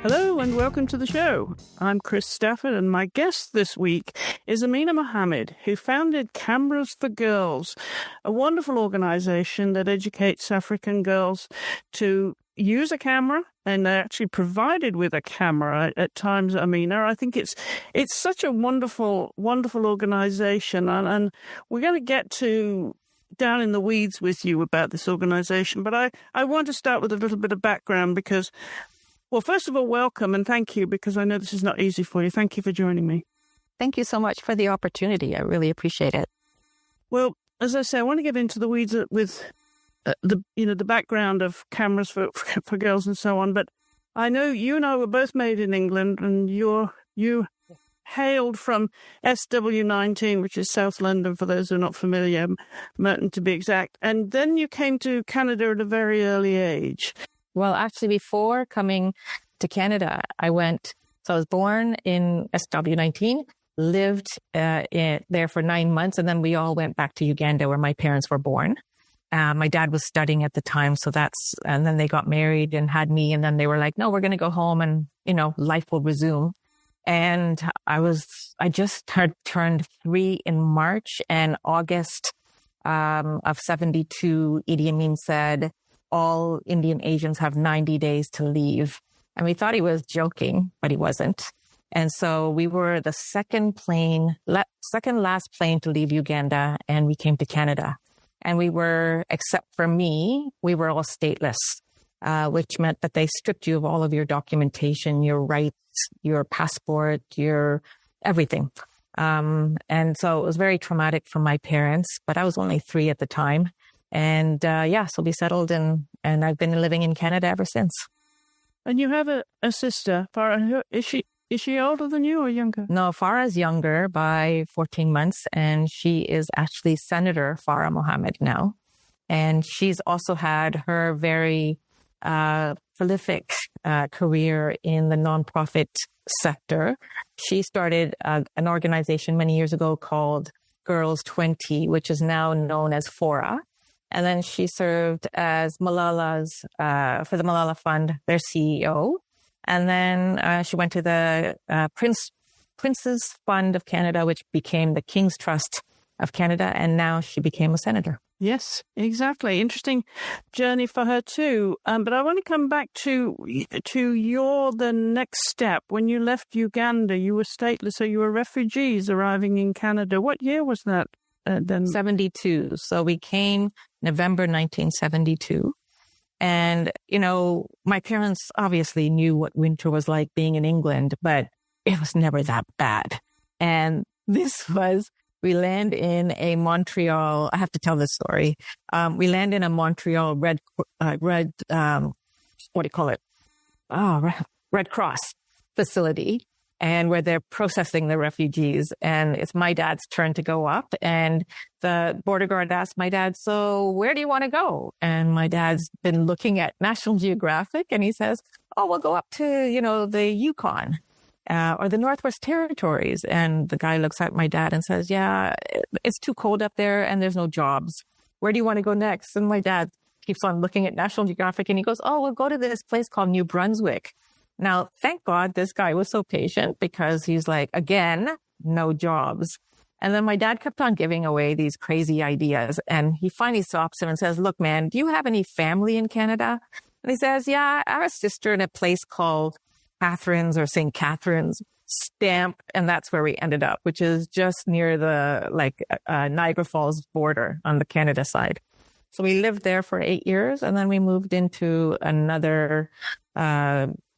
Hello and welcome to the show. I'm Chris Stafford and my guest this week is Amina Mohamed, who founded Cameras for Girls, a wonderful organization that educates African girls to use a camera, and they're actually provided with a camera at times, Amina. I think it's such a wonderful organization, and we're going to get to down in the weeds with you about this organization, but I want to start with a little bit of background because, well, first of all, welcome and thank you, because I know this is not easy for you. Thank you for joining me. Thank you so much for the opportunity. I really appreciate it. Well, as I say, I want to get into the weeds with the background of cameras for girls and so on. But I know you and I were both made in England, and you hailed from SW19, which is South London, for those who are not familiar, Merton to be exact. And then you came to Canada at a very early age. Well, actually, before coming to Canada, I was born in SW19, lived there for 9 months, and then we all went back to Uganda where my parents were born. My dad was studying at the time, and then they got married and had me, and then they were like, no, we're going to go home and, life will resume. And I just turned 3 in March, and August of 72, Idi Amin said, all Indian Asians have 90 days to leave. And we thought he was joking, but he wasn't. And so we were the second last plane to leave Uganda, and we came to Canada. And we were, except for me, we were all stateless, which meant that they stripped you of all of your documentation, your rights, your passport, your everything. And so it was very traumatic for my parents, but I was only 3 at the time. And so we settled, and I've been living in Canada ever since. And you have a sister, Farah. Is she older than you or younger? No, Farah's younger by 14 months, and she is actually Senator Farah Mohamed now. And she's also had her very prolific career in the nonprofit sector. She started an organization many years ago called Girls 20, which is now known as FORA. And then she served as for the Malala Fund, their CEO. And then she went to the Prince's Fund of Canada, which became the King's Trust of Canada. And now she became a senator. Yes, exactly. Interesting journey for her too. But I want to come back to the next step. When you left Uganda, you were stateless, so you were refugees arriving in Canada. What year was that then? 72. So we came November 1972. And, my parents obviously knew what winter was like being in England, but it was never that bad. And we land in a Montreal, I have to tell this story. We land in a Montreal Red Cross facility, and where they're processing the refugees. And it's my dad's turn to go up. And the border guard asked my dad, so where do you want to go? And my dad's been looking at National Geographic, and he says, oh, we'll go up to, the Yukon or the Northwest Territories. And the guy looks at my dad and says, yeah, it's too cold up there and there's no jobs. Where do you want to go next? And my dad keeps on looking at National Geographic, and he goes, oh, we'll go to this place called New Brunswick. Now, thank God this guy was so patient, because he's like, again, no jobs. And then my dad kept on giving away these crazy ideas. And he finally stops him and says, look, man, do you have any family in Canada? And he says, yeah, I have a sister in a place called Catherine's or St. Catherine's Stamp. And that's where we ended up, which is just near the Niagara Falls border on the Canada side. So we lived there for 8 years, and then we moved into another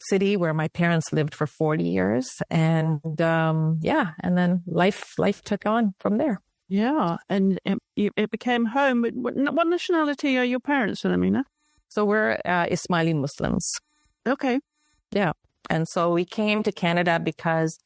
city where my parents lived for 40 years. And and then life took on from there. Yeah, and it became home. What nationality are your parents, Amina? So we're Ismaili Muslims. Okay. Yeah. And so we came to Canada because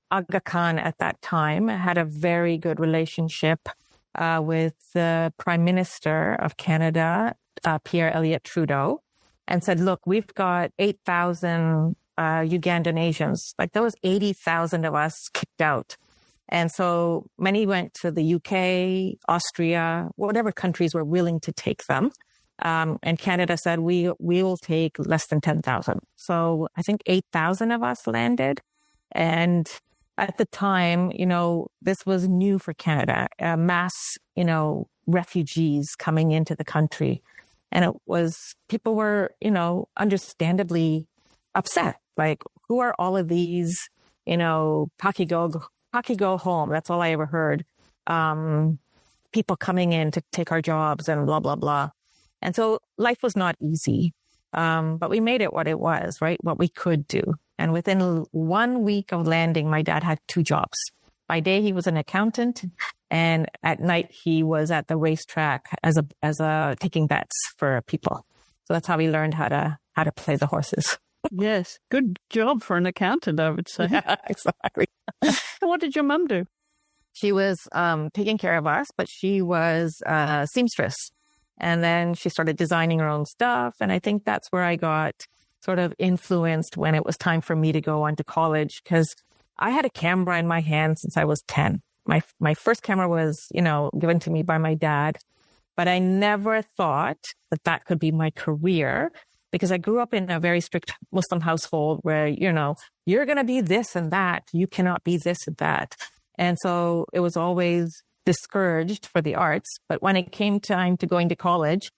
Aga Khan at that time had a very good relationship with the Prime Minister of Canada, Pierre Elliott Trudeau, and said, look, we've got 8,000 Ugandan Asians. Like, there was 80,000 of us kicked out. And so many went to the UK, Austria, whatever countries were willing to take them. And Canada said, we will take less than 10,000. So I think 8,000 of us landed. And at the time, this was new for Canada, mass, refugees coming into the country. And people were, understandably upset. Like, who are all of these, Paki go home. That's all I ever heard. People coming in to take our jobs and blah, blah, blah. And so life was not easy. But we made it what it was, right? What we could do. And within 1 week of landing, my dad had 2 jobs. By day, he was an accountant. And at night, he was at the racetrack as a taking bets for people. So that's how he learned how to play the horses. Yes. Good job for an accountant, I would say. Yeah, exactly. What did your mum do? She was taking care of us, but she was a seamstress. And then she started designing her own stuff. And I think that's where I got sort of influenced when it was time for me to go on to college, because I had a camera in my hand since I was 10. My first camera was, given to me by my dad, but I never thought that could be my career, because I grew up in a very strict Muslim household where, you're going to be this and that. You cannot be this and that. And so it was always discouraged for the arts. But when it came time to going to college,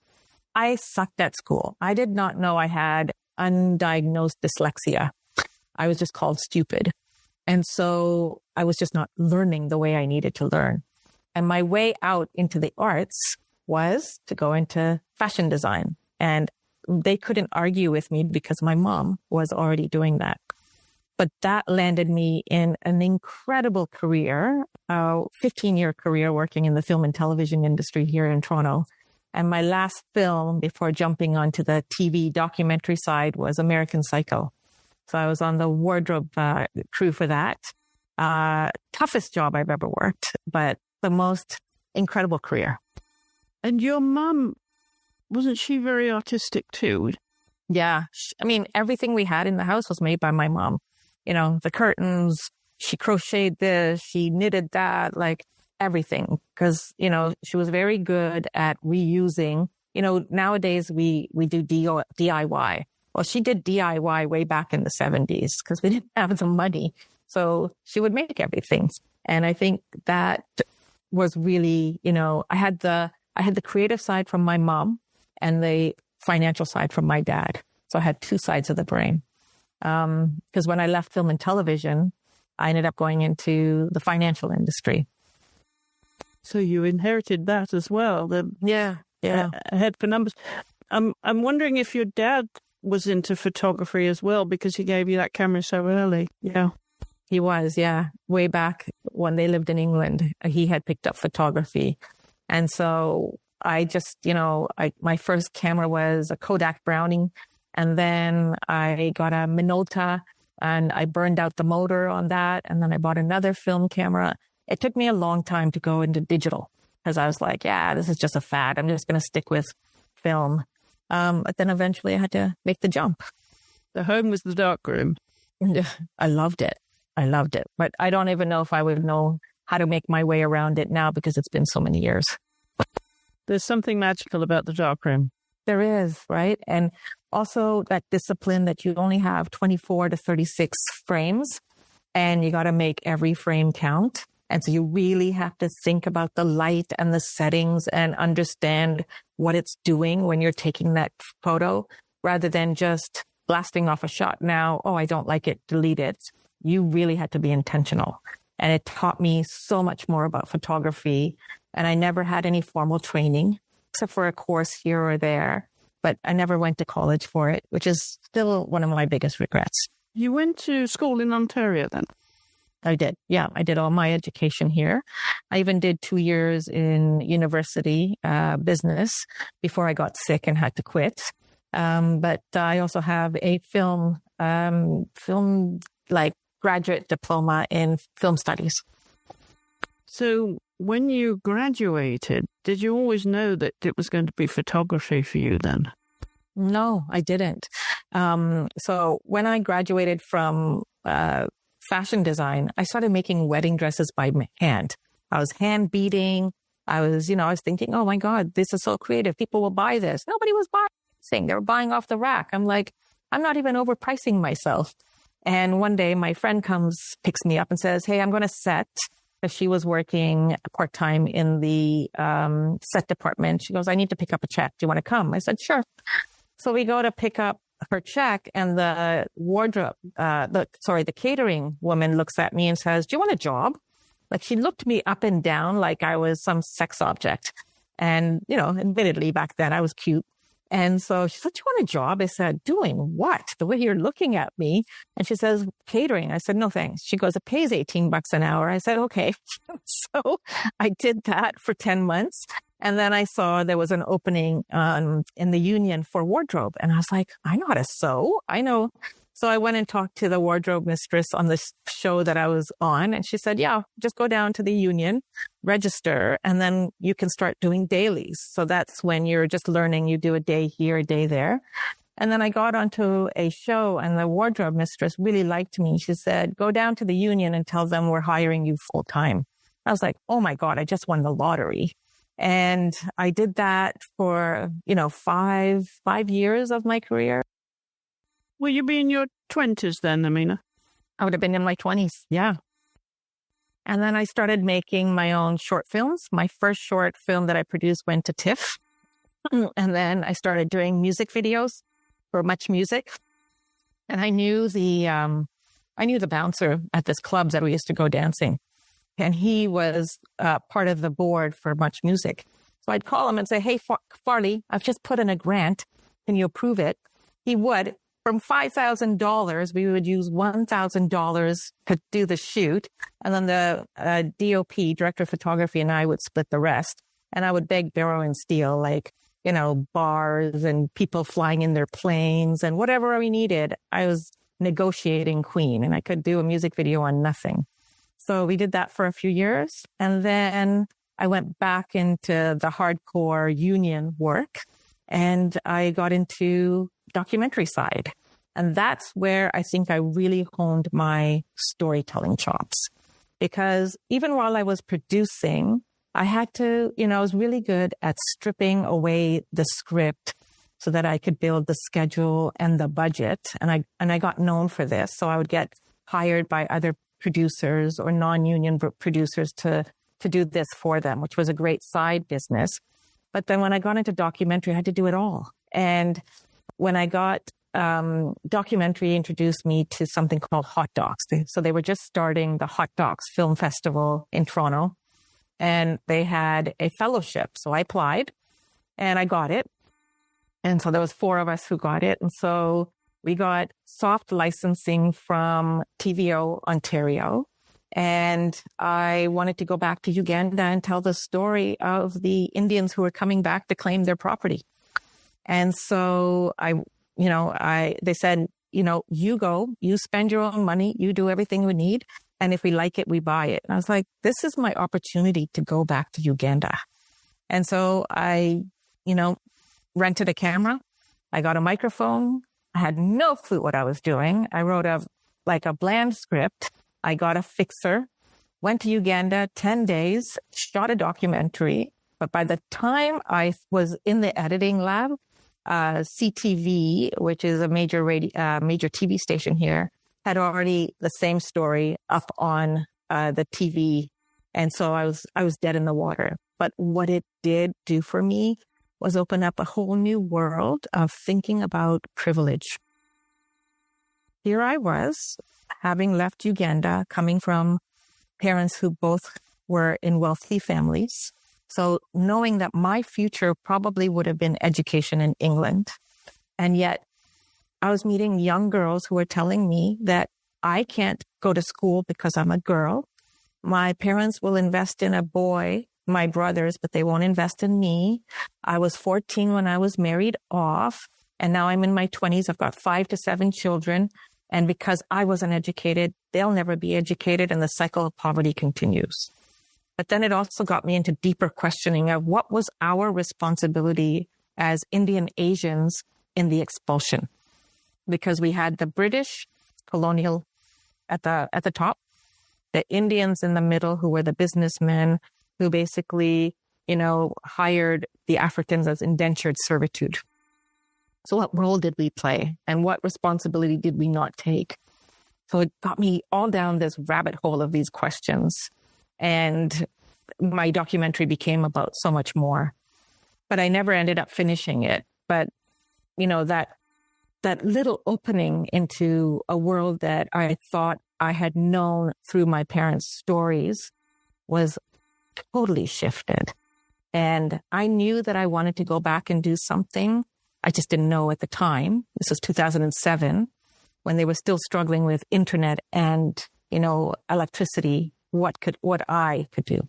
I sucked at school. I did not know I had undiagnosed dyslexia. I was just called stupid. And so I was just not learning the way I needed to learn. And my way out into the arts was to go into fashion design. And they couldn't argue with me because my mom was already doing that. But that landed me in an incredible career, a 15-year career working in the film and television industry here in Toronto. And my last film before jumping onto the TV documentary side was American Psycho. So I was on the wardrobe crew for that. Toughest job I've ever worked, but the most incredible career. And your mum, wasn't she very artistic too? Yeah. I mean, everything we had in the house was made by my mom. The curtains, she crocheted this, she knitted that, like everything. Because, she was very good at reusing. Nowadays we do DIY. Well, she did DIY way back in the 70s because we didn't have the money. So she would make everything. And I think that was really, I had the creative side from my mom and the financial side from my dad. So I had 2 sides of the brain. Because when I left film and television, I ended up going into the financial industry. So you inherited that as well. Yeah. Head for numbers. I'm wondering if your dad was into photography as well, because he gave you that camera so early. Yeah. He was, yeah. Way back when they lived in England, he had picked up photography. And so I just, my first camera was a Kodak Browning. And then I got a Minolta and I burned out the motor on that. And then I bought another film camera. It took me a long time to go into digital because I was like, yeah, this is just a fad. I'm just going to stick with film. But then eventually I had to make the jump. The home was the darkroom. I loved it. But I don't even know if I would know how to make my way around it now because it's been so many years. There's something magical about the darkroom. There is, right? And also that discipline that you only have 24 to 36 frames and you got to make every frame count. And so you really have to think about the light and the settings and understand what it's doing when you're taking that photo rather than just blasting off a shot now. Oh, I don't like it. Delete it. You really had to be intentional. And it taught me so much more about photography. And I never had any formal training except for a course here or there. But I never went to college for it, which is still one of my biggest regrets. You went to school in Ontario then? I did. Yeah, I did all my education here. I even did 2 years in university business before I got sick and had to quit. But I also have a film like graduate diploma in film studies. So when you graduated, did you always know that it was going to be photography for you then? No, I didn't. So when I graduated from fashion design, I started making wedding dresses by hand. I was hand beading, I was thinking, oh my God, this is so creative. People will buy this. Nobody was buying anything. They were buying off the rack. I'm like, I'm not even overpricing myself. And one day my friend picks me up and says, hey, I'm going to set, because she was working part-time in the set department. She goes, I need to pick up a check. Do you want to come? I said, sure. So we go to pick up her check, and the the catering woman looks at me and says, do you want a job? Like, she looked me up and down like I was some sex object. And, admittedly back then I was cute. And so she said, do you want a job? I said, doing what? The way you're looking at me. And she says, catering. I said, no, thanks. She goes, it pays $18 an hour. I said, okay. So I did that for 10 months. And then I saw there was an opening in the union for wardrobe. And I was like, I know how to sew. I know. So I went and talked to the wardrobe mistress on this show that I was on. And she said, yeah, just go down to the union, register, and then you can start doing dailies. So that's when you're just learning. You do a day here, a day there. And then I got onto a show, and the wardrobe mistress really liked me. She said, go down to the union and tell them we're hiring you full time. I was like, oh my God, I just won the lottery. And I did that for, 5 years of my career. Will you be in your 20s then, Amina? I would have been in my 20s. Yeah. And then I started making my own short films. My first short film that I produced went to TIFF. And then I started doing music videos for Much Music. And I knew the bouncer at this club that we used to go dancing. And he was part of the board for Much Music. So I'd call him and say, hey, Farley, I've just put in a grant. Can you approve it? He would. From $5,000, we would use $1,000 to do the shoot. And then the DOP, director of photography, and I would split the rest. And I would beg, borrow, and steal, bars and people flying in their planes and whatever we needed. I was negotiating queen, and I could do a music video on nothing. So we did that for a few years. And then I went back into the hardcore union work, and I got into documentary side. And that's where I think I really honed my storytelling chops. Because even while I was producing, I had to, I was really good at stripping away the script so that I could build the schedule and the budget. And I got known for this. So I would get hired by other producers or non-union producers to do this for them, which was a great side business. But then when I got into documentary, I had to do it all. And when I got documentary, introduced me to something called Hot Docs. So they were just starting the Hot Docs Film Festival in Toronto, and they had a fellowship. So I applied and I got it. And so there was 4 of us who got it. And so we got soft licensing from TVO Ontario. And I wanted to go back to Uganda and tell the story of the Indians who were coming back to claim their property. And so they said, you go, you spend your own money, you do everything we need. And if we like it, we buy it. And I was like, this is my opportunity to go back to Uganda. And so I, rented a camera. I got a microphone. I had no clue what I was doing. I wrote a bland script. I got a fixer, went to Uganda 10 days, shot a documentary. But by the time I was in the editing lab, CTV, which is a major TV station here, had already the same story up on the TV. And so I was dead in the water. But what it did do for me was open up a whole new world of thinking about privilege. Here I was, having left Uganda, coming from parents who both were in wealthy families. So knowing that my future probably would have been education in England. And yet I was meeting young girls who were telling me that I can't go to school because I'm a girl. My parents will invest in a boy, my brothers, but they won't invest in me. I was 14 when I was married off. And now I'm in my 20s. I've got 5 to 7 children. And because I wasn't educated, they'll never be educated. And the cycle of poverty continues. But then it also got me into deeper questioning of what was our responsibility as Indian Asians in the expulsion. Because we had the British colonial at the top, the Indians in the middle who were the businessmen who basically hired the Africans as indentured servitude. So what role did we play? And what responsibility did we not take? So it got me all down this rabbit hole of these questions. And my documentary became about so much more. But I never ended up finishing it. But, that little opening into a world that I thought I had known through my parents' stories was totally shifted. And I knew that I wanted to go back and do something. I just didn't know at the time. This was 2007, when they were still struggling with internet and, electricity, what I could do.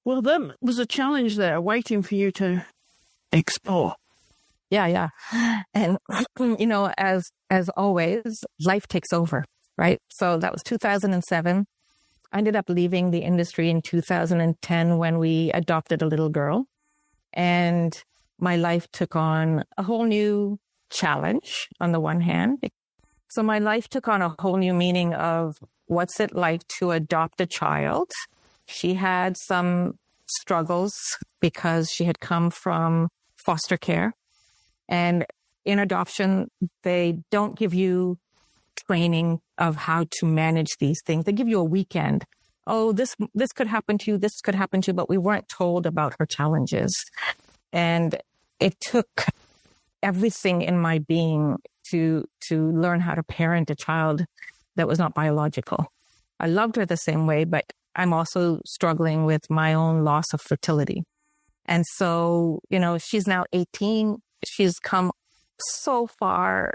Well, there was a challenge there waiting for you to explore. Yeah. And, as always, life takes over, right? So that was 2007. I ended up leaving the industry in 2010 when we adopted a little girl. And my life took on a whole new challenge on the one hand. So my life took on a whole new meaning of what's it like to adopt a child. She had some struggles because she had come from foster care. And in adoption, they don't give you training of how to manage these things. They give you a weekend. Oh, this could happen to you. This could happen to you. But we weren't told about her challenges. And it took everything in my being to learn how to parent a child that was not biological. I loved her the same way, but I'm also struggling with my own loss of fertility. And so, she's now 18. She's come so far,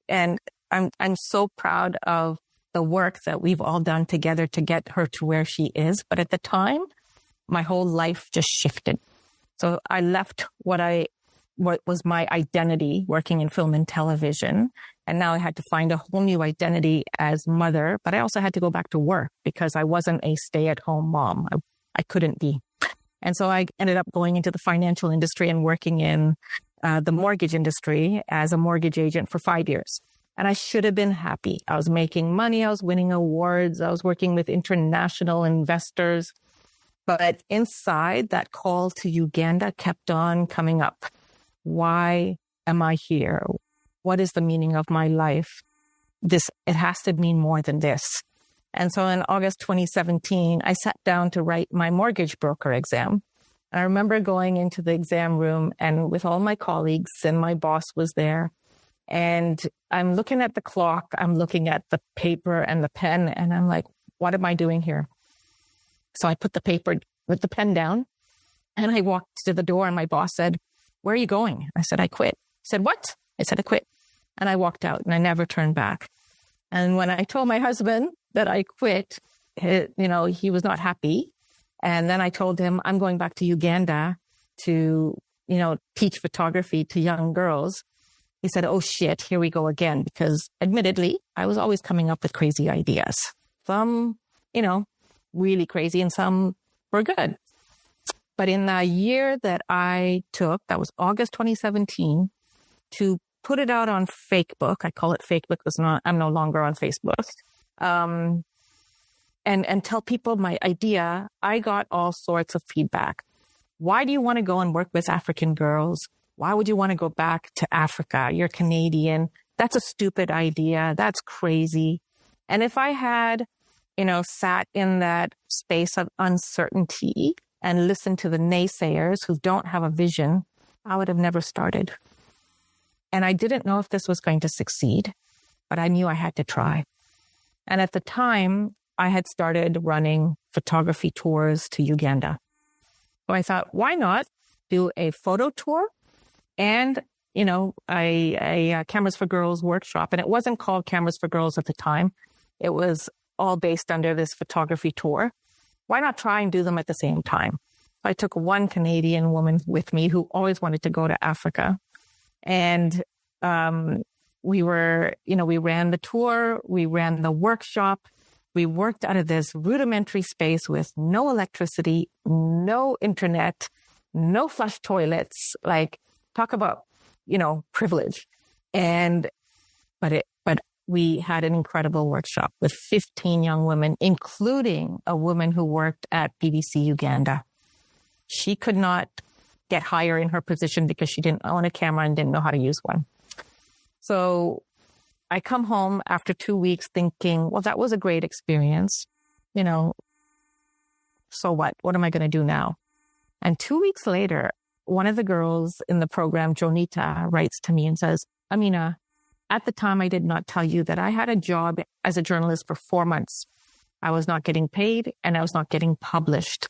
and I'm so proud of the work that we've all done together to get her to where she is. But at the time, my whole life just shifted. So I left what was my identity working in film and television. And now I had to find a whole new identity as mother, but I also had to go back to work because I wasn't a stay-at-home mom. I couldn't be. And so I ended up going into the financial industry and working in the mortgage industry as a mortgage agent for 5 years. And I should have been happy. I was making money. I was winning awards. I was working with international investors. But inside, that call to Uganda kept on coming up. Why am I here? What is the meaning of my life? It has to mean more than this. And so in August 2017, I sat down to write my mortgage broker exam. I remember going into the exam room and with all my colleagues, and my boss was there. And I'm looking at the clock, I'm looking at the paper and the pen, and I'm like, what am I doing here? So I put the pen down, and I walked to the door, and my boss said, where are you going? I said, I quit. He said, what? I said, I quit. And I walked out, and I never turned back. And when I told my husband that I quit, he was not happy. And then I told him, I'm going back to Uganda to, teach photography to young girls. He said, oh shit, here we go again. Because admittedly, I was always coming up with crazy ideas. Some, really crazy, and some were good. But in the year that I took, that was August 2017, to put it out on Facebook, I call it Facebook because I'm no longer on Facebook, and tell people my idea, I got all sorts of feedback. Why do you want to go and work with African girls? Why would you want to go back to Africa? You're Canadian. That's a stupid idea. That's crazy. And if I had, sat in that space of uncertainty and listened to the naysayers who don't have a vision, I would have never started. And I didn't know if this was going to succeed, but I knew I had to try. And at the time, I had started running photography tours to Uganda. So I thought, why not do a photo tour and, a Cameras for Girls workshop? And it wasn't called Cameras for Girls at the time. It was all based under this photography tour. Why not try and do them at the same time? So I took one Canadian woman with me who always wanted to go to Africa. And we ran the tour, we ran the workshop. We worked out of this rudimentary space with no electricity, no internet, no flush toilets. Like, talk about, privilege. But we had an incredible workshop with 15 young women, including a woman who worked at BBC Uganda. she could not get higher in her position because she didn't own a camera and didn't know how to use one. So I come home after 2 weeks thinking, well, that was a great experience. So what? What am I going to do now? And 2 weeks later, one of the girls in the program, Jonita, writes to me and says, Amina, at the time, I did not tell you that I had a job as a journalist for 4 months. I was not getting paid and I was not getting published.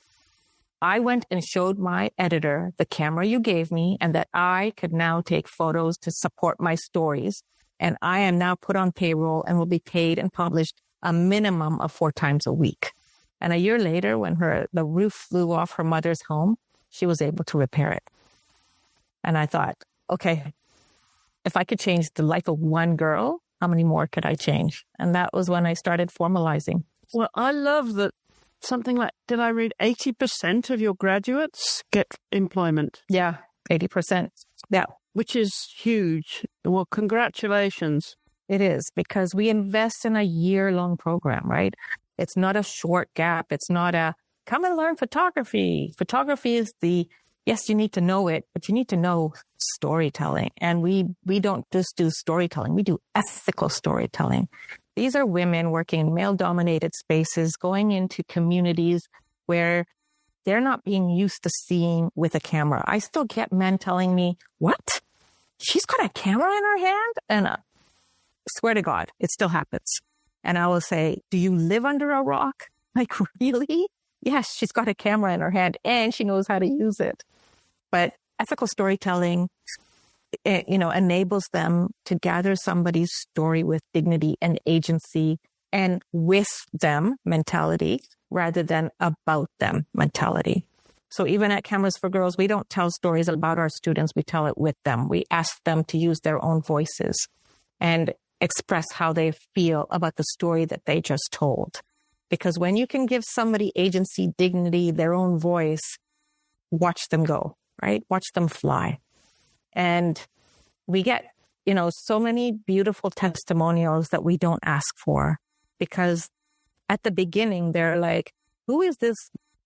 I went and showed my editor the camera you gave me and that I could now take photos to support my stories. And I am now put on payroll and will be paid and published a minimum of 4 times a week. And a year later, when the roof flew off her mother's home, she was able to repair it. And I thought, okay, if I could change the life of one girl, how many more could I change? And that was when I started formalizing. Well, I love that something like, did I read 80% of your graduates get employment? Yeah, 80%. Yeah. Which is huge. Well, congratulations. It is, because we invest in a year-long program, right? It's not a short gap. It's not a, come and learn photography. Photography is yes, you need to know it, but you need to know storytelling. And we don't just do storytelling. We do ethical storytelling. These are women working in male-dominated spaces, going into communities where they're not being used to seeing with a camera. I still get men telling me, what? She's got a camera in her hand? And swear to God, it still happens. And I will say, do you live under a rock? Like, really? Yes, she's got a camera in her hand and she knows how to use it. But ethical storytelling, enables them to gather somebody's story with dignity and agency and with them mentality rather than about them mentality. So even at Cameras for Girls, we don't tell stories about our students. We tell it with them. We ask them to use their own voices and express how they feel about the story that they just told. Because when you can give somebody agency, dignity, their own voice, watch them go, right? Watch them fly. And we get, so many beautiful testimonials that we don't ask for, because at the beginning, they're like, who is this,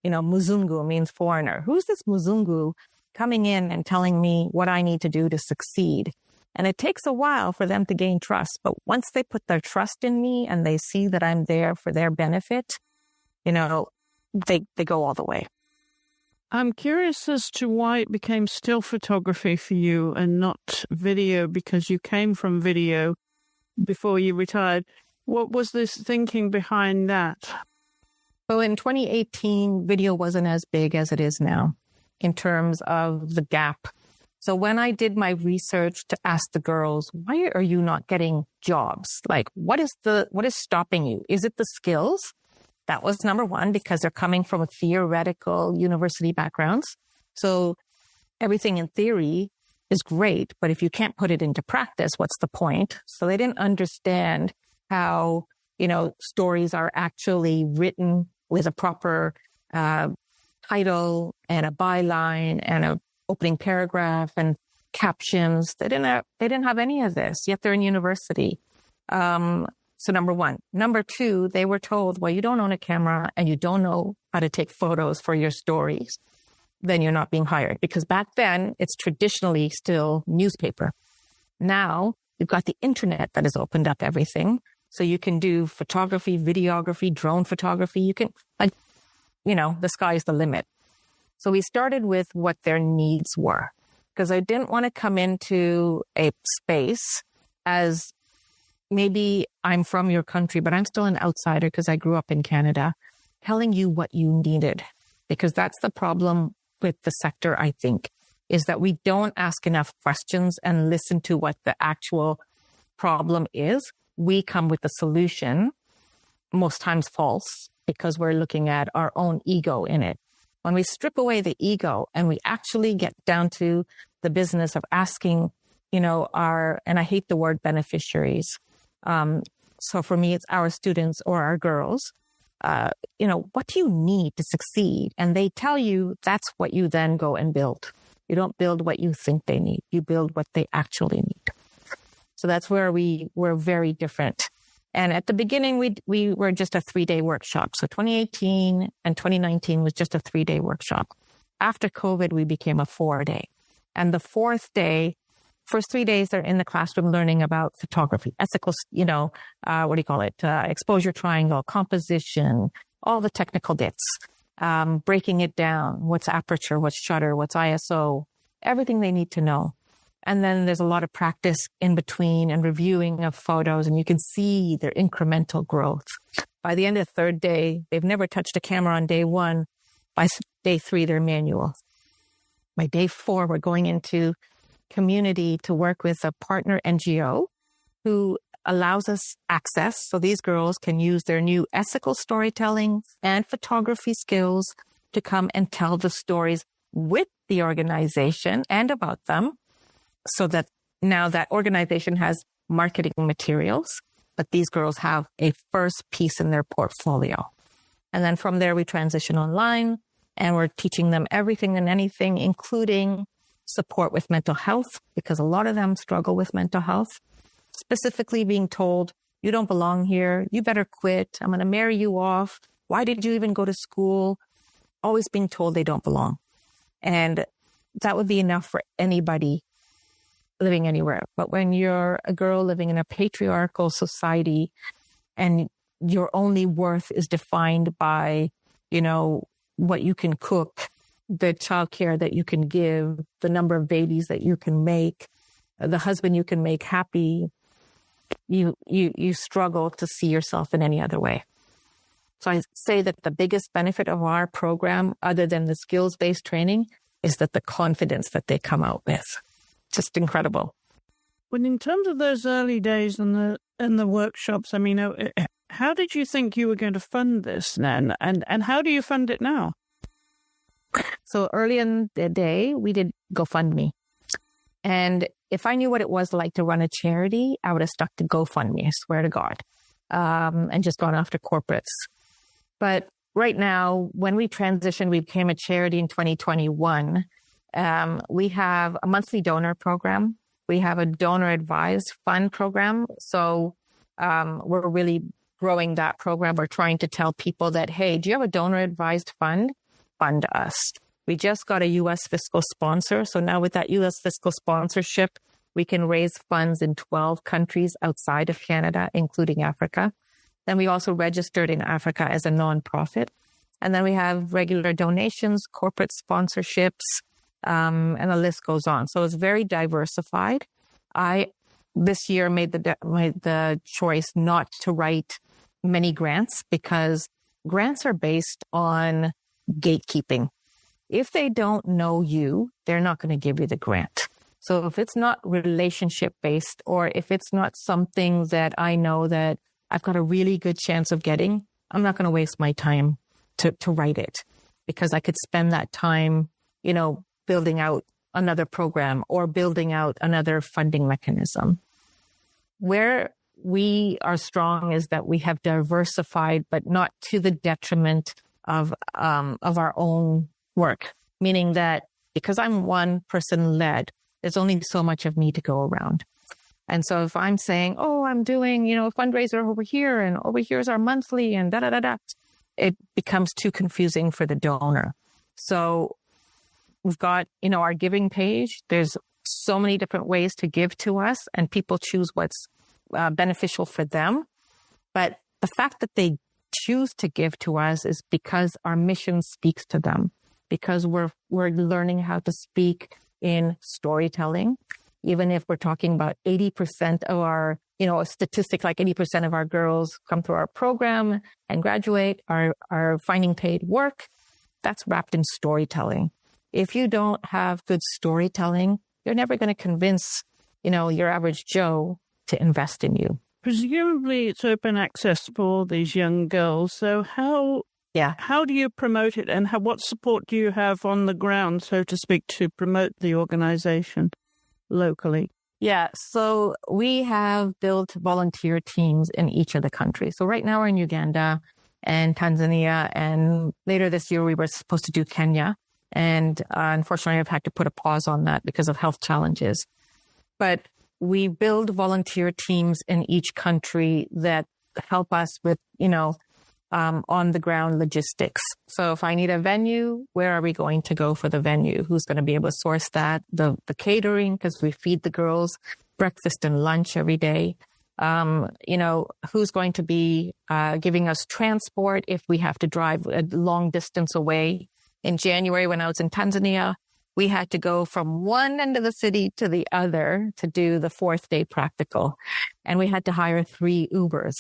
Muzungu means foreigner. Who's this Muzungu coming in and telling me what I need to do to succeed? And it takes a while for them to gain trust. But once they put their trust in me and they see that I'm there for their benefit, they go all the way. I'm curious as to why it became still photography for you and not video, because you came from video before you retired. What was this thinking behind that? So in 2018, video wasn't as big as it is now in terms of the gap. So when I did my research to ask the girls, why are you not getting jobs? Like, what is stopping you? Is it the skills? That was number one, because they're coming from a theoretical university backgrounds. So everything in theory is great, but if you can't put it into practice, what's the point? So they didn't understand how, stories are actually written with a proper title and a byline and a opening paragraph and captions. They didn't have any of this, yet they're in university. So number one. Number two, they were told, well, you don't own a camera and you don't know how to take photos for your stories, then you're not being hired. Because back then, it's traditionally still newspaper. Now, you've got the internet that has opened up everything. So you can do photography, videography, drone photography. You can, the sky's the limit. So we started with what their needs were, because I didn't want to come into a space as maybe I'm from your country, but I'm still an outsider because I grew up in Canada, telling you what you needed. Because that's the problem with the sector, I think, is that we don't ask enough questions and listen to what the actual problem is. We come with a solution, most times false, because we're looking at our own ego in it. When we strip away the ego and we actually get down to the business of asking, and I hate the word beneficiaries. So for me, it's our students or our girls. What do you need to succeed? And they tell you that's what you then go and build. You don't build what you think they need. You build what they actually need. So that's where we were very different. And at the beginning, we were just a 3-day workshop. So 2018 and 2019 was just a 3-day workshop. after COVID, we became a 4-day. And the fourth day, first 3 days, they're in the classroom learning about photography, ethical, exposure triangle, composition, all the technical bits, breaking it down, what's aperture, what's shutter, what's ISO, everything they need to know. And then there's a lot of practice in between and reviewing of photos, and you can see their incremental growth. By the end of the third day, they've never touched a camera on day 1. By day 3, they're manual. By day 4, we're going into community to work with a partner NGO who allows us access. So these girls can use their new ethical storytelling and photography skills to come and tell the stories with the organization and about them, so that now that organization has marketing materials, but these girls have a first piece in their portfolio. And then from there, we transition online, and we're teaching them everything and anything, including support with mental health, because a lot of them struggle with mental health, specifically being told, you don't belong here, you better quit, I'm going to marry you off, why did you even go to school? Always being told they don't belong. And that would be enough for anybody living anywhere. But when you're a girl living in a patriarchal society and your only worth is defined by, what you can cook, the childcare that you can give, the number of babies that you can make, the husband you can make happy, you struggle to see yourself in any other way. So I say that the biggest benefit of our program, other than the skills-based training, is that the confidence that they come out with. Just incredible. Well, in terms of those early days and the workshops, how did you think you were going to fund this then? And how do you fund it now? So early in the day, we did GoFundMe. And if I knew what it was like to run a charity, I would have stuck to GoFundMe, I swear to God, and just gone after corporates. But right now, when we transitioned, we became a charity in 2021. We have a monthly donor program. We have a donor advised fund program. So we're really growing that program. We're trying to tell people that, hey, do you have a donor advised fund? Fund us. We just got a U.S. fiscal sponsor. So now with that U.S. fiscal sponsorship, we can raise funds in 12 countries outside of Canada, including Africa. Then we also registered in Africa as a nonprofit. And then we have regular donations, corporate sponsorships, and the list goes on. So it's very diversified. I this year made the choice not to write many grants, because grants are based on gatekeeping. If they don't know you, they're not going to give you the grant. So if it's not relationship based, or if it's not something that I know that I've got a really good chance of getting, I'm not going to waste my time to write it, because I could spend that time, building out another program or building out another funding mechanism. Where we are strong is that we have diversified, but not to the detriment of our own work, meaning that because I'm one person led, there's only so much of me to go around. And so if I'm saying, oh, I'm doing, a fundraiser over here and over here's our monthly and da-da-da-da, it becomes too confusing for the donor. So we've got, our giving page. There's so many different ways to give to us, and people choose what's beneficial for them. But the fact that they choose to give to us is because our mission speaks to them, because we're learning how to speak in storytelling. Even if we're talking about 80% of our, a statistic like 80% of our girls come through our program and graduate, are finding paid work, that's wrapped in storytelling. If you don't have good storytelling, you're never going to convince, your average Joe to invest in you. Presumably it's open access for these young girls. So how do you promote it, and what support do you have on the ground, so to speak, to promote the organization locally? Yeah, so we have built volunteer teams in each of the countries. So right now we're in Uganda and Tanzania, and later this year we were supposed to do Kenya. And unfortunately, I've had to put a pause on that because of health challenges. But we build volunteer teams in each country that help us with, on the ground logistics. So if I need a venue, where are we going to go for the venue? Who's going to be able to source that? The catering, because we feed the girls breakfast and lunch every day. Who's going to be giving us transport if we have to drive a long distance away? In January, when I was in Tanzania, we had to go from one end of the city to the other to do the 4th day practical. And we had to hire 3 Ubers.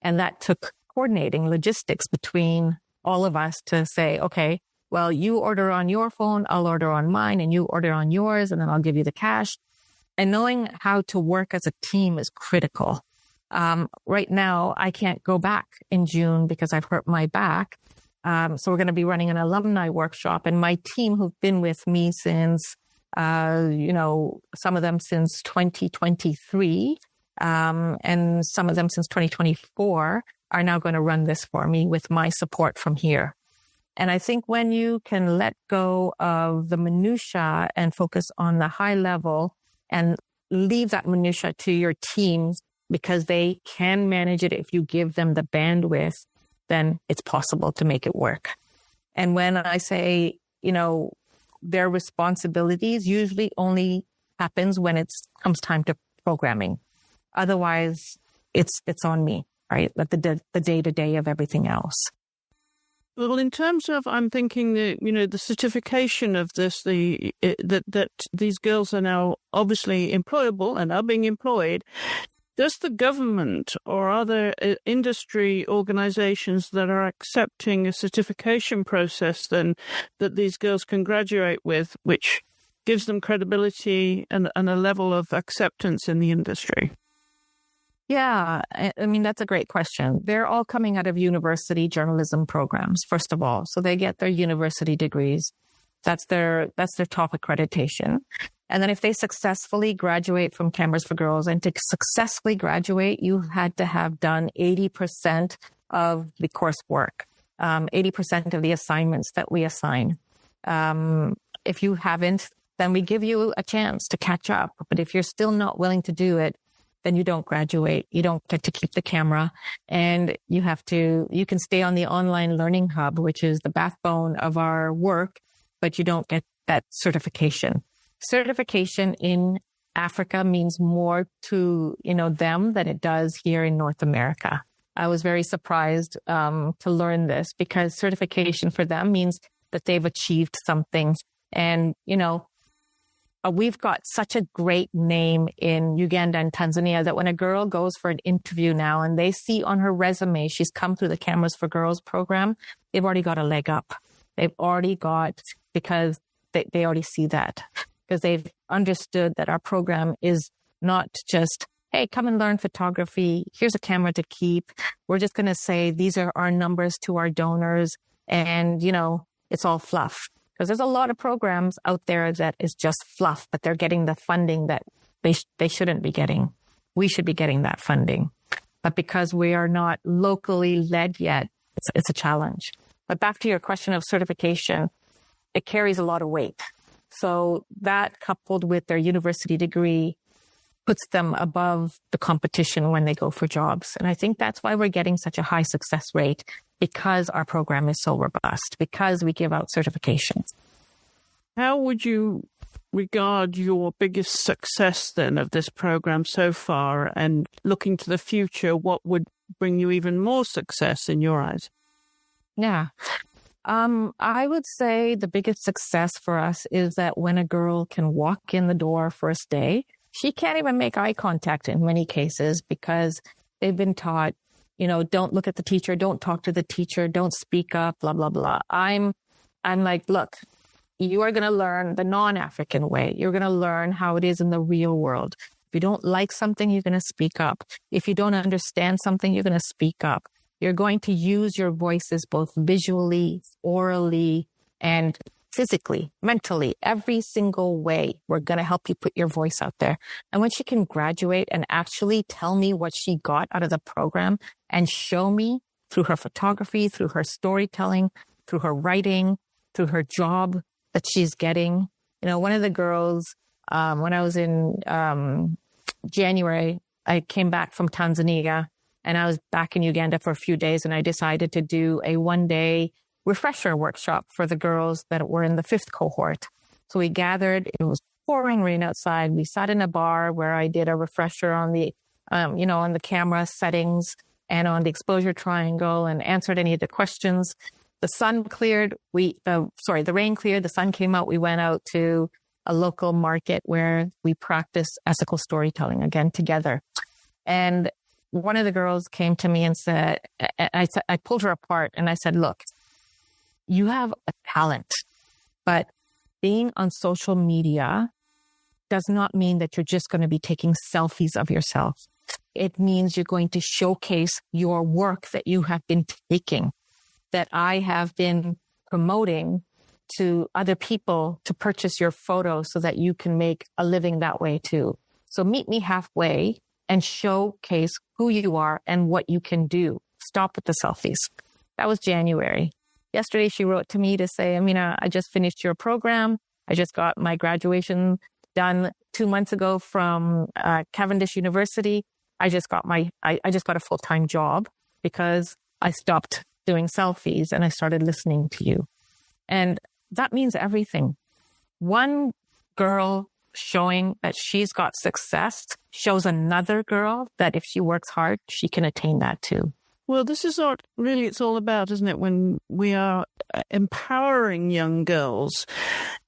And that took coordinating logistics between all of us to say, okay, well, you order on your phone, I'll order on mine, and you order on yours, and then I'll give you the cash. And knowing how to work as a team is critical. Right now, I can't go back in June because I've hurt my back. So we're going to be running an alumni workshop, and my team who've been with me since, some of them since 2023, and some of them since 2024 are now going to run this for me with my support from here. And I think when you can let go of the minutia and focus on the high level and leave that minutia to your teams because they can manage it if you give them the bandwidth, then it's possible to make it work. And when I say, their responsibilities usually only happens when it comes time to programming. Otherwise, it's on me, right? Like the day-to-day of everything else. Well, in terms of, I'm thinking that, the certification of this, that these girls are now obviously employable and are being employed. Does the government or other industry organizations that are accepting a certification process then that these girls can graduate with, which gives them credibility and a level of acceptance in the industry? Yeah, I mean, that's a great question. They're all coming out of university journalism programs, first of all. So they get their university degrees. That's their top accreditation. And then if they successfully graduate from Cameras for Girls, and to successfully graduate, you had to have done 80% of the coursework, 80% of the assignments that we assign. If you haven't, then we give you a chance to catch up. But if you're still not willing to do it, then you don't graduate. You don't get to keep the camera, and you can stay on the online learning hub, which is the backbone of our work, but you don't get that certification. Certification in Africa means more to, them than it does here in North America. I was very surprised to learn this, because certification for them means that they've achieved something. And, we've got such a great name in Uganda and Tanzania that when a girl goes for an interview now and they see on her resume she's come through the Cameras for Girls program, they've already got a leg up. Because they already see that. Because they've understood that our program is not just, hey, come and learn photography. Here's a camera to keep. We're just going to say these are our numbers to our donors. And, it's all fluff. Because there's a lot of programs out there that is just fluff, but they're getting the funding that they shouldn't be getting. We should be getting that funding. But because we are not locally led yet, it's a challenge. But back to your question of certification, it carries a lot of weight. So that, coupled with their university degree, puts them above the competition when they go for jobs. And I think that's why we're getting such a high success rate, because our program is so robust, because we give out certifications. How would you regard your biggest success then of this program so far, and looking to the future, what would bring you even more success in your eyes? Yeah. I would say the biggest success for us is that when a girl can walk in the door first day, she can't even make eye contact in many cases, because they've been taught, don't look at the teacher, don't talk to the teacher, don't speak up, blah, blah, blah. I'm like, look, you are going to learn the non-African way. You're going to learn how it is in the real world. If you don't like something, you're going to speak up. If you don't understand something, you're going to speak up. You're going to use your voices both visually, orally, and physically, mentally, every single way. We're going to help you put your voice out there. And when she can graduate and actually tell me what she got out of the program and show me through her photography, through her storytelling, through her writing, through her job that she's getting. One of the girls, when I was in January, I came back from Tanzania, And I was back in Uganda for a few days, and I decided to do a 1-day refresher workshop for the girls that were in the 5th cohort. So we gathered, it was pouring rain outside. We sat in a bar where I did a refresher on the, on the camera settings and on the exposure triangle, and answered any of the questions. The sun cleared, the rain cleared, the sun came out. We went out to a local market where we practiced ethical storytelling again together. And one of the girls came to me and said, I pulled her apart and I said, look, you have a talent, but being on social media does not mean that you're just going to be taking selfies of yourself. It means you're going to showcase your work that you have been taking, that I have been promoting to other people to purchase your photos so that you can make a living that way too. So meet me halfway and showcase who you are and what you can do. Stop with the selfies. That was January. Yesterday, she wrote to me to say, Amina, I just finished your program. I just got my graduation done 2 months ago from Cavendish University. I just got a full-time job because I stopped doing selfies and I started listening to you. And that means everything. One girl showing that she's got success shows another girl that if she works hard, she can attain that too. Well, this is what really it's all about, isn't it? When we are empowering young girls,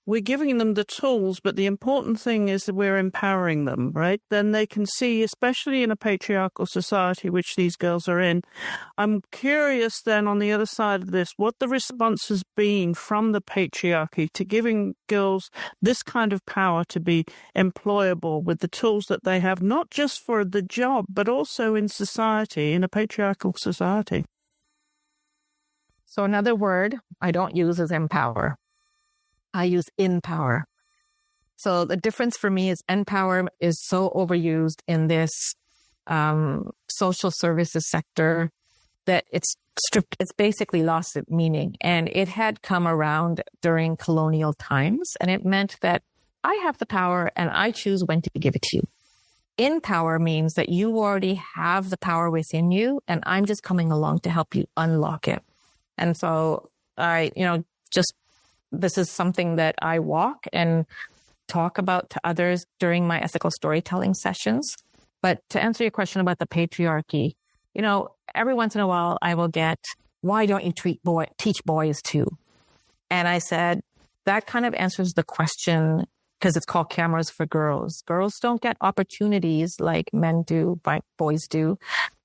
we're giving them the tools, but the important thing is that we're empowering them, right? Then they can see, especially in a patriarchal society, which these girls are in. I'm curious then on the other side of this, what the response has been from the patriarchy to giving girls this kind of power to be employable with the tools that they have, not just for the job, but also in society, in a patriarchal society. So another word I don't use is empower. I use empower. So the difference for me is empower is so overused in this social services sector that it's basically lost its meaning. And it had come around during colonial times, and it meant that I have the power and I choose when to give it to you. Empower means that you already have the power within you, and I'm just coming along to help you unlock it. And so this is something that I walk and talk about to others during my ethical storytelling sessions. But to answer your question about the patriarchy, every once in a while I will get, why don't you teach boys too? And I said, that kind of answers the question because it's called Cameras for Girls. Girls don't get opportunities like men do, like boys do.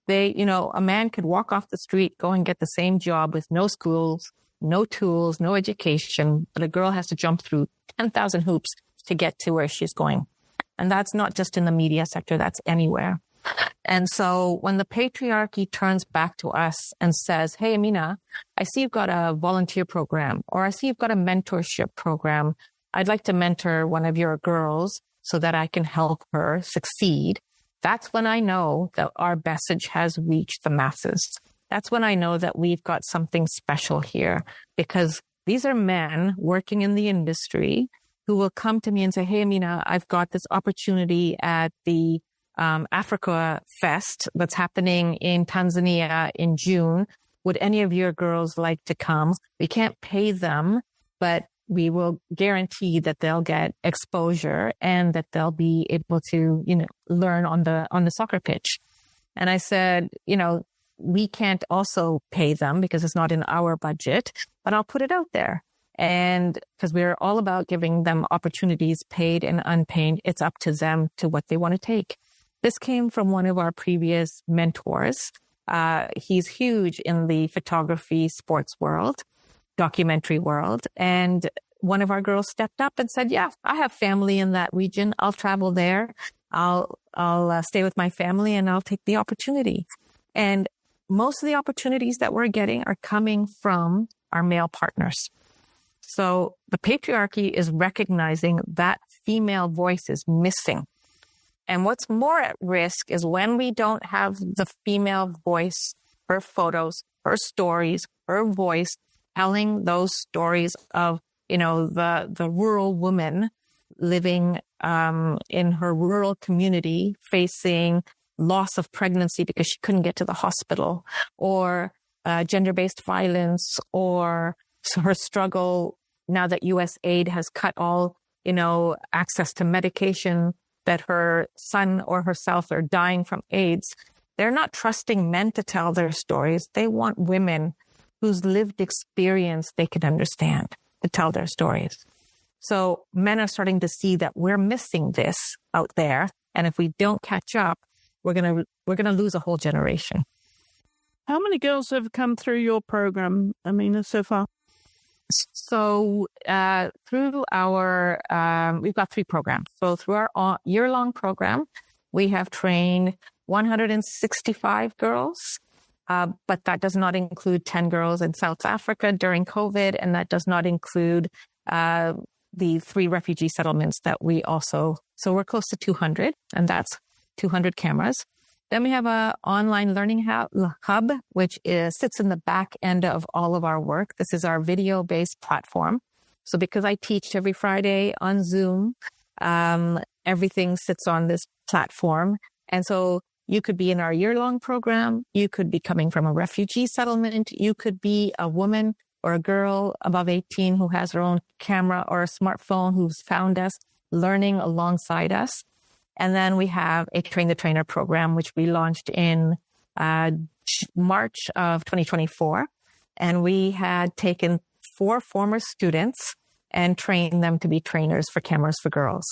A man could walk off the street, go and get the same job with no schools, no tools, no education, but a girl has to jump through 10,000 hoops to get to where she's going. And that's not just in the media sector, that's anywhere. And so when the patriarchy turns back to us and says, hey, Amina, I see you've got a volunteer program, or I see you've got a mentorship program. I'd like to mentor one of your girls so that I can help her succeed. That's when I know that our message has reached the masses. That's when I know that we've got something special here, because these are men working in the industry who will come to me and say, hey, Amina, I've got this opportunity at the Africa Fest that's happening in Tanzania in June. Would any of your girls like to come? We can't pay them, but we will guarantee that they'll get exposure and that they'll be able to, learn on the soccer pitch. And I said, we can't also pay them because it's not in our budget, but I'll put it out there. And because we're all about giving them opportunities, paid and unpaid, it's up to them to what they want to take. This came from one of our previous mentors. He's huge in the photography, sports world, documentary world. And one of our girls stepped up and said, yeah, I have family in that region. I'll travel there. I'll stay with my family and I'll take the opportunity. And most of the opportunities that we're getting are coming from our male partners. So the patriarchy is recognizing that female voice is missing. And what's more at risk is when we don't have the female voice, her photos, her stories, her voice, telling those stories of, the rural woman living in her rural community, facing loss of pregnancy because she couldn't get to the hospital, or gender-based violence, or her struggle now that U.S. aid has cut all, access to medication, that her son or herself are dying from AIDS. They're not trusting men to tell their stories. They want women whose lived experience they can understand to tell their stories. So men are starting to see that we're missing this out there. And if we don't catch up, we're going to lose a whole generation. How many girls have come through your program, Amina, so far? So through our, we've got 3 programs. So through our year-long program, we have trained 165 girls, but that does not include 10 girls in South Africa during COVID, and that does not include the 3 refugee settlements that we also, so we're close to 200, and that's 200 cameras. Then we have an online learning hub, which sits in the back end of all of our work. This is our video-based platform. So because I teach every Friday on Zoom, everything sits on this platform. And so you could be in our year-long program. You could be coming from a refugee settlement. You could be a woman or a girl above 18 who has her own camera or a smartphone who's found us, learning alongside us. And then we have a Train the Trainer program, which we launched in March of 2024. And we had taken 4 former students and trained them to be trainers for Cameras for Girls.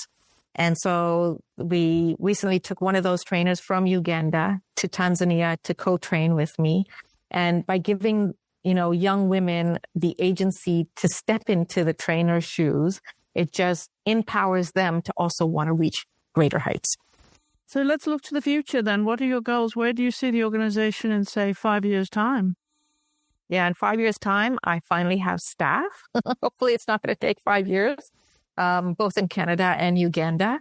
And so we recently took one of those trainers from Uganda to Tanzania to co-train with me. And by giving, young women the agency to step into the trainer's shoes, it just empowers them to also want to reach greater heights. So let's look to the future then. What are your goals? Where do you see the organization in, say, 5 years' time? Yeah, in 5 years' time, I finally have staff. Hopefully it's not going to take 5 years, both in Canada and Uganda.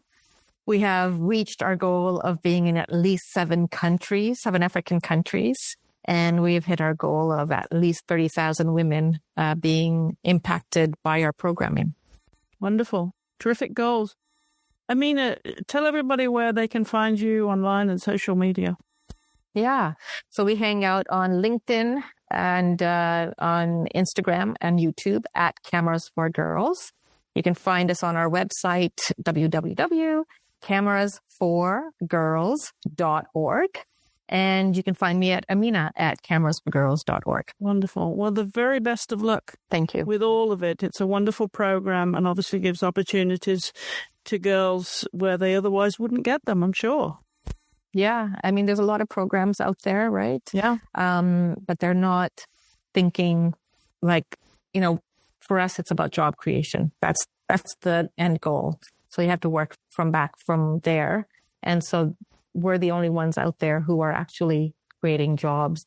We have reached our goal of being in at least 7 African countries. And we've hit our goal of at least 30,000 women being impacted by our programming. Wonderful. Terrific goals. Amina, tell everybody where they can find you online and social media. Yeah. So we hang out on LinkedIn and on Instagram and YouTube at Cameras for Girls. You can find us on our website, www.camerasforgirls.org. And you can find me at Amina at camerasforgirls.org. Wonderful. Well, the very best of luck. Thank you. With all of it. It's a wonderful program and obviously gives opportunities to girls where they otherwise wouldn't get them, I'm sure. Yeah. I mean, there's a lot of programs out there, right? Yeah. But they're not thinking like, for us, it's about job creation. That's the end goal. So you have to work from there. And so we're the only ones out there who are actually creating jobs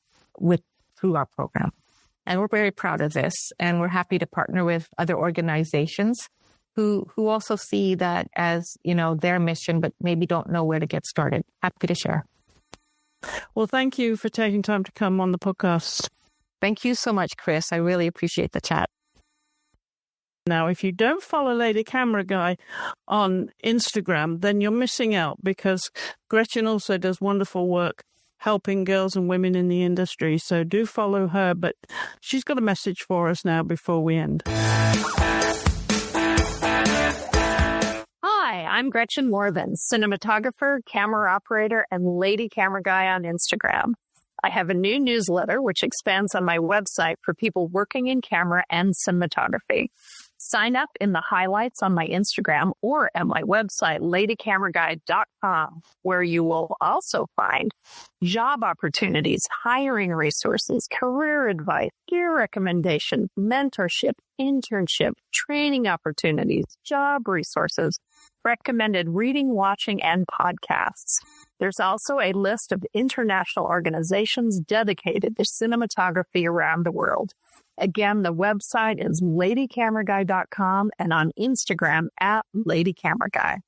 through our program. And we're very proud of this. And we're happy to partner with other organizations who also see that as, their mission, but maybe don't know where to get started. Happy to share. Well, thank you for taking time to come on the podcast. Thank you so much, Chris. I really appreciate the chat. Now, if you don't follow Lady Camera Guy on Instagram, then you're missing out, because Gretchen also does wonderful work helping girls and women in the industry. So do follow her, but she's got a message for us now before we end. Hi, I'm Gretchen Morvan, cinematographer, camera operator, and Lady Camera Guy on Instagram. I have a new newsletter which expands on my website for people working in camera and cinematography. Sign up in the highlights on my Instagram or at my website, ladycameraguy.com, where you will also find job opportunities, hiring resources, career advice, gear recommendations, mentorship, internship, training opportunities, job resources, recommended reading, watching, and podcasts. There's also a list of international organizations dedicated to cinematography around the world. Again, the website is ladycameraguy.com and on Instagram at ladycameraguy.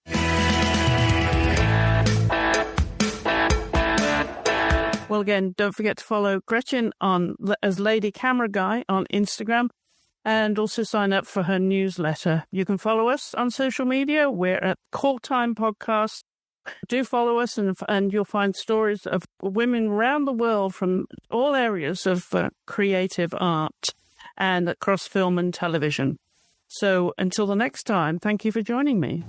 Well, again, don't forget to follow Gretchen as Lady Camera Guy on Instagram, and also sign up for her newsletter. You can follow us on social media. We're at Call Time Podcast. Do follow us, and you'll find stories of women around the world from all areas of creative art and across film and television. So until the next time, thank you for joining me.